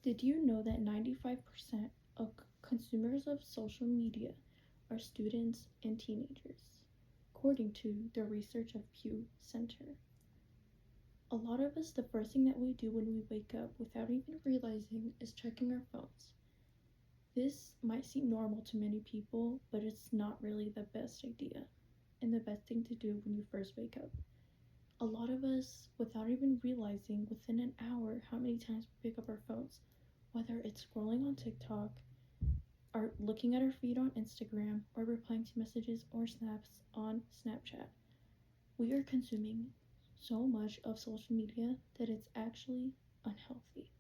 Did you know that 95% of consumers of social media are students and teenagers, according to the research of Pew Center? A lot of us, the first thing that we do when we wake up without even realizing is checking our phones. This might seem normal to many people, but it's not really the best idea and the best thing to do when you first wake up. A lot of us, without even realizing within an hour how many times we pick up our phones, whether it's scrolling on TikTok, or looking at our feed on Instagram, or replying to messages or snaps on Snapchat. We are consuming so much of social media that it's actually unhealthy.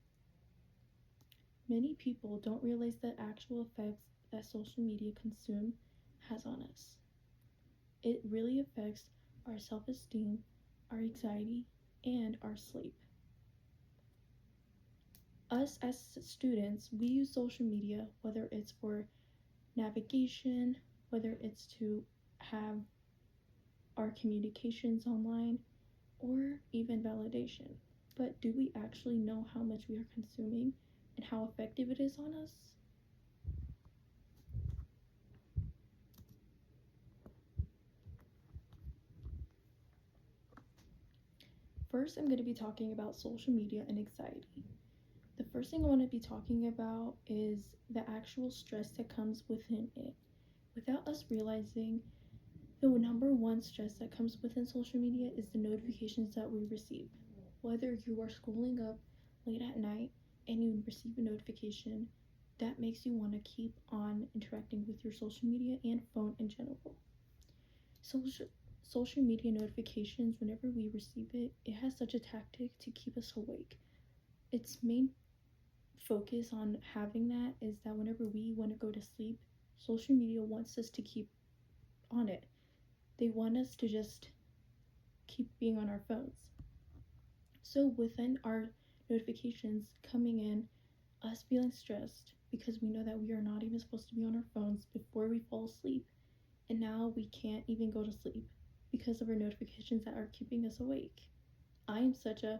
Many people don't realize the actual effects that social media consume has on us. It really affects our self-esteem, our anxiety, and our sleep. Us as students, we use social media, whether it's for navigation, whether it's to have our communications online, or even validation. But do we actually know how much we are consuming and how effective it is on us? First, I'm going to be talking about social media and anxiety. The first thing I want to be talking about is the actual stress that comes within it. Without us realizing, the number one stress that comes within social media is the notifications that we receive. Whether you are scrolling up late at night and you receive a notification, that makes you want to keep on interacting with your social media and phone in general. Social media notifications, whenever we receive it, it has such a tactic to keep us awake. Its main focus on having that is that whenever we want to go to sleep, social media wants us to keep on it. They want us to just keep being on our phones. So within our notifications coming in, us feeling stressed because we know that we are not even supposed to be on our phones before we fall asleep, and now we can't even go to sleep because of our notifications that are keeping us awake. I am such a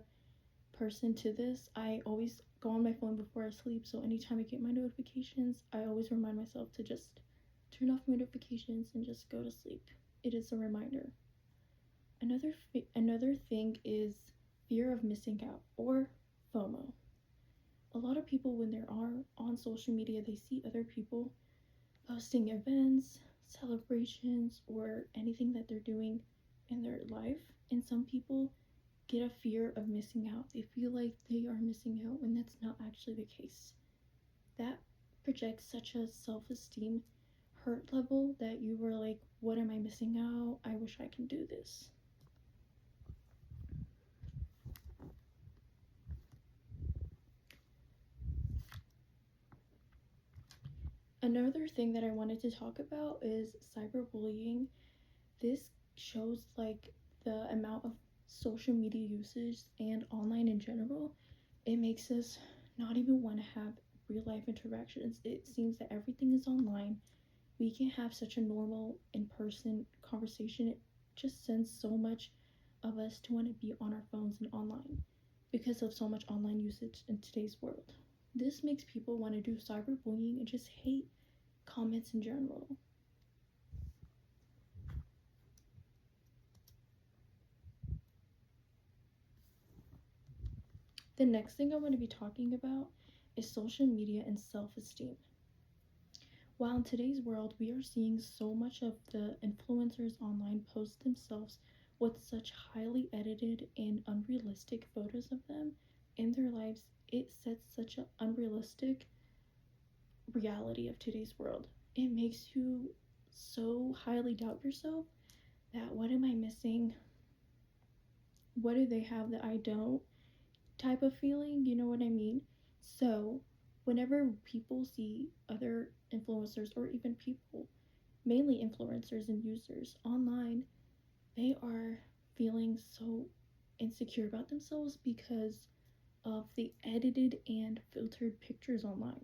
person to this. I always go on my phone before I sleep, so anytime I get my notifications, I always remind myself to just turn off my notifications and just go to sleep. It is a reminder. Another thing is fear of missing out, or FOMO. A lot of people, when they are on social media, they see other people posting events, celebrations, or anything that they're doing in their life, and some people get a fear of missing out. They feel like they are missing out when that's not actually the case. That projects such a self-esteem hurt level that you were like, what am I missing out? I wish I can do this. Another thing that I wanted to talk about is cyberbullying. This shows like the amount of social media usage and online in general. It makes us not even want to have real life interactions. It seems that everything is online. We can have such a normal in-person conversation. It just sends so much of us to want to be on our phones and online because of so much online usage in today's world. This makes people want to do cyberbullying and just hate comments in general. The next thing I want to be talking about is social media and self-esteem. While in today's world, we are seeing so much of the influencers online post themselves with such highly edited and unrealistic photos of them in their lives, it sets such an unrealistic reality of today's world. It makes you so highly doubt yourself that what am I missing? What do they have that I don't? Type of feeling, you know what I mean? So, whenever people see other influencers or even people, mainly influencers and users online, they are feeling so insecure about themselves because of the edited and filtered pictures online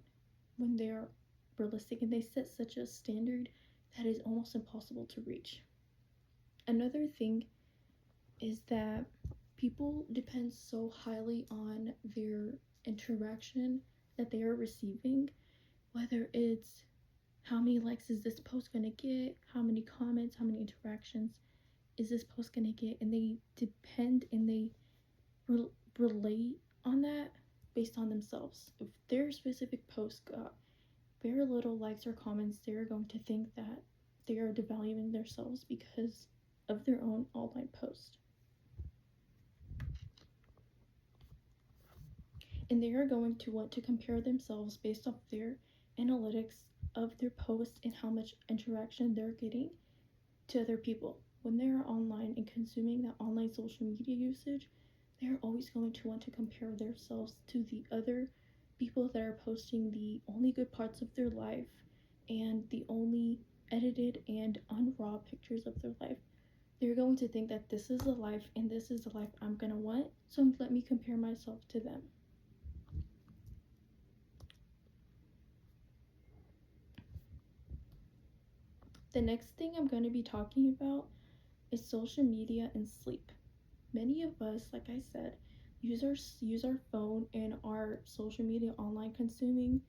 when they are realistic, and they set such a standard that is almost impossible to reach. Another thing is that people depend so highly on their interaction that they are receiving, whether it's how many likes is this post going to get, how many comments, how many interactions is this post going to get, and they depend and they relate on that based on themselves. If their specific post got very little likes or comments, they're going to think that they are devaluing themselves because of their own online post. And they are going to want to compare themselves based off their analytics of their posts and how much interaction they're getting to other people. When they're online and consuming that online social media usage, they're always going to want to compare themselves to the other people that are posting the only good parts of their life and the only edited and unraw pictures of their life. They're going to think that this is the life and this is the life I'm going to want, so let me compare myself to them. The next thing I'm going to be talking about is social media and sleep. Many of us, like I said, use our phone and our social media online consuming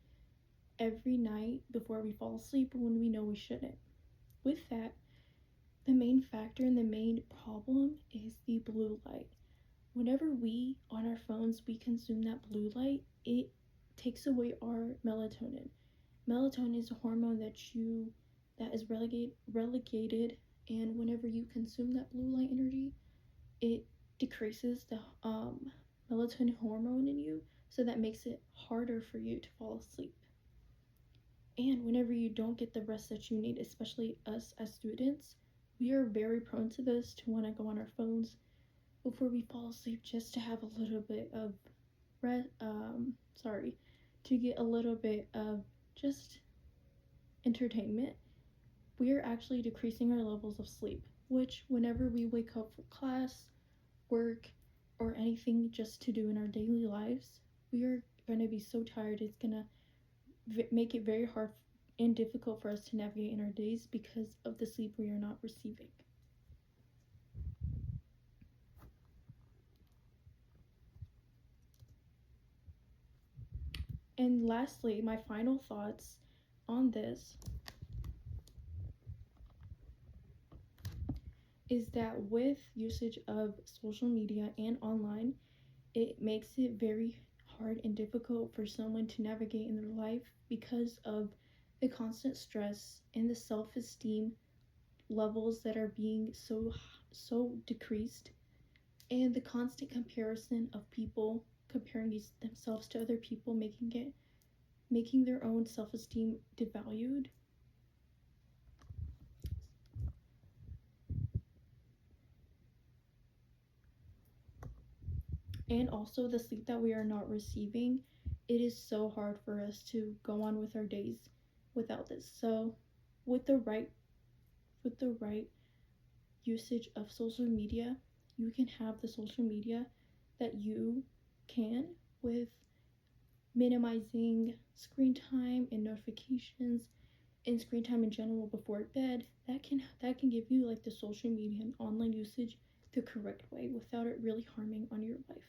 every night before we fall asleep when we know we shouldn't. With that, the main factor and the main problem is the blue light. Whenever we on our phones we consume that blue light, it takes away our melatonin. Melatonin is a hormone that is relegated, and whenever you consume that blue light energy, it decreases the melatonin hormone in you, so that makes it harder for you to fall asleep. And whenever you don't get the rest that you need, especially us as students, we are very prone to this, to want to go on our phones before we fall asleep just to have a little bit of to get a little bit of just entertainment. We are actually decreasing our levels of sleep, which whenever we wake up for class, work, or anything just to do in our daily lives, we are going to be so tired. It's going to make it very hard and difficult for us to navigate in our days because of the sleep we are not receiving. And lastly, my final thoughts on this is that with usage of social media and online, it makes it very hard and difficult for someone to navigate in their life because of the constant stress and the self-esteem levels that are being so decreased, and the constant comparison of people comparing themselves to other people, making their own self-esteem devalued. And also the sleep that we are not receiving, it is so hard for us to go on with our days without this. So with the right usage of social media, you can have the social media that you can, with minimizing screen time and notifications and screen time in general before bed. That can give you like the social media and online usage the correct way without it really harming on your life.